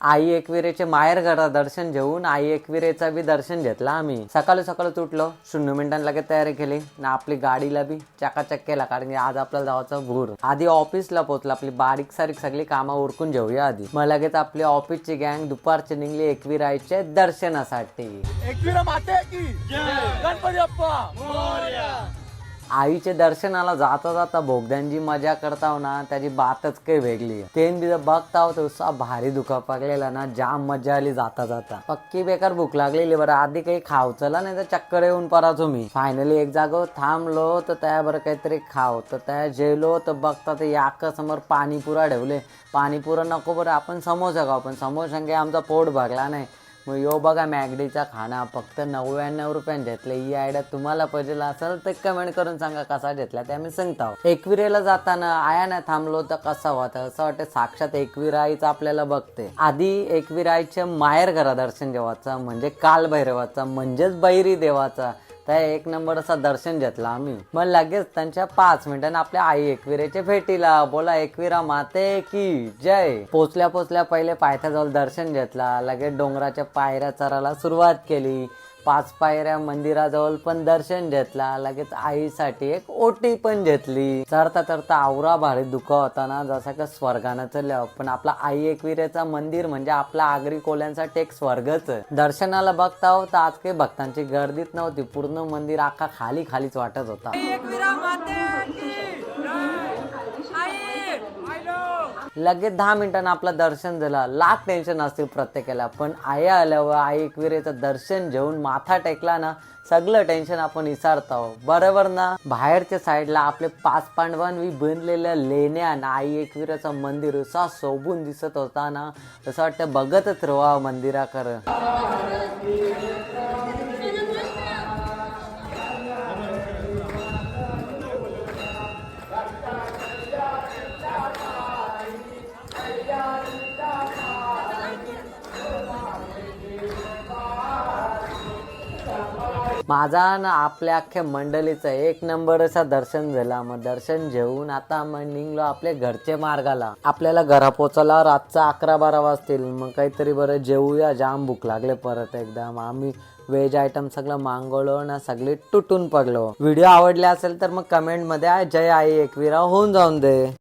आई एकविरेचे माहेर घरा दर्शन घेऊन आई एकविरेचा बी दर्शन घेतला आम्ही। सकाळी सकाळी उठलो, 0 मिनिटांनी लगेच तयारी केली ना, आपली गाडीला बी चकाचक केला, कारण की आज आपल्याला जायचं भूर। आधी ऑफिसला पोहोचला, आपली बारीक सारीक सगळी कामं उरकून घेऊया आधी। मग लगेच आपली ऑफिसची गँग दुपारची निघली एकविराईच्या दर्शनासाठी। एकविरा माते की जय, गणपती बाप्पा मोरया। आईचे दर्शनाला जाता जाता बोगद्यांची मजा करताव ना, त्याची बातच काही वेगळी आहे। तेन बी बघताव तो असा भारी दुखा पडलेला ना, जाम मजा आली जाता जाता। पक्की बेकार भूक लागलेली बरं, आधी काही खावचला नाही तर चक्कर येऊन पडायचो मी। फायनली एक जागो थांबलो तर त्या बरं काहीतरी खाव, तर त्या जेवलो तर बघता ते याक समोर पाणीपुरा ठेवले। पाणीपुरा नको बरं, आपण समोसा खाऊ, पण समोशांगे आमचा पोट भरला नाही। मग यो बघा मॅगडीचा खाना फक्त 99 रुपयाने घेतले। ही आयडिया तुम्हाला पाहिजे असेल तर कमेंट करून सांगा कसा घेतला ते आम्ही सांगतो। एकविरेला जाताना आया नाही थांबलो तर कसा होता, असं वाटतं साक्षात एकविराईच आपल्याला बघते। आधी एकविराईच्या माहेर घरा दर्शन देवाचा म्हणजे कालभैरवाचा म्हणजेच बैरी देवाचा, त्या 1 नंबर असा दर्शन घेतला आम्ही। मग लगेच त्यांच्या 5 मिनिटांनी आपल्या आई एकविरेच्या भेटीला। बोला एकविरा माते की जय। पोचल्या पहिले पायथ्याजवळ दर्शन घेतला, लगेच डोंगराच्या पायऱ्या चढायला सुरुवात केली। 5 पायऱ्या मंदिराजवळ पण दर्शन घेतला, लगेच आईसाठी एक ओटी पण घेतली। चढता चढता आवरा भारी दुखा होता ना, जसा का स्वर्गानं चढल्या। पण आपला आई एकविरेचा मंदिर म्हणजे आपला आगरी कोल्यांसाठी एक स्वर्गच। दर्शनाला बघता होता आज काही भक्तांची गर्दीच नव्हती, पूर्ण मंदिर आखा खालीच वाटत होता। लगेच 10 मिनिटांनी आपलं दर्शन झालं। लाख टेन्शन असतील प्रत्येकाला, पण आई आल्यावर आई एकविरेचं दर्शन घेऊन माथा टेकला ना, सगळं टेन्शन आपण विसरतो, बरोबर ना। बाहेरच्या साईडला आपले 5 पांडवांनी बनलेल्या लेण्या आणि आई एकविरेचं मंदिर असा शोभून दिसत होता ना, असं वाटतं बघतच राहावं मंदिराकडे। माझा ना आपल्या अख्ख्या मंडळीचं 1 नंबर असा दर्शन झाला। मग दर्शन घेऊन आता मग निघलो आपल्या घरच्या मार्गाला। आपल्याला घरा पोचायला रातचा 11-12 वाजतील। मग काहीतरी बरं जेवूया, जाम भूक लागले परत एकदा। मग आम्ही व्हेज आयटम सगळं मागवलो ना, सगळे तुटून पडलो। व्हिडिओ आवडले असेल तर मग कमेंट मध्ये जय आई एकविरा होऊन जाऊन दे।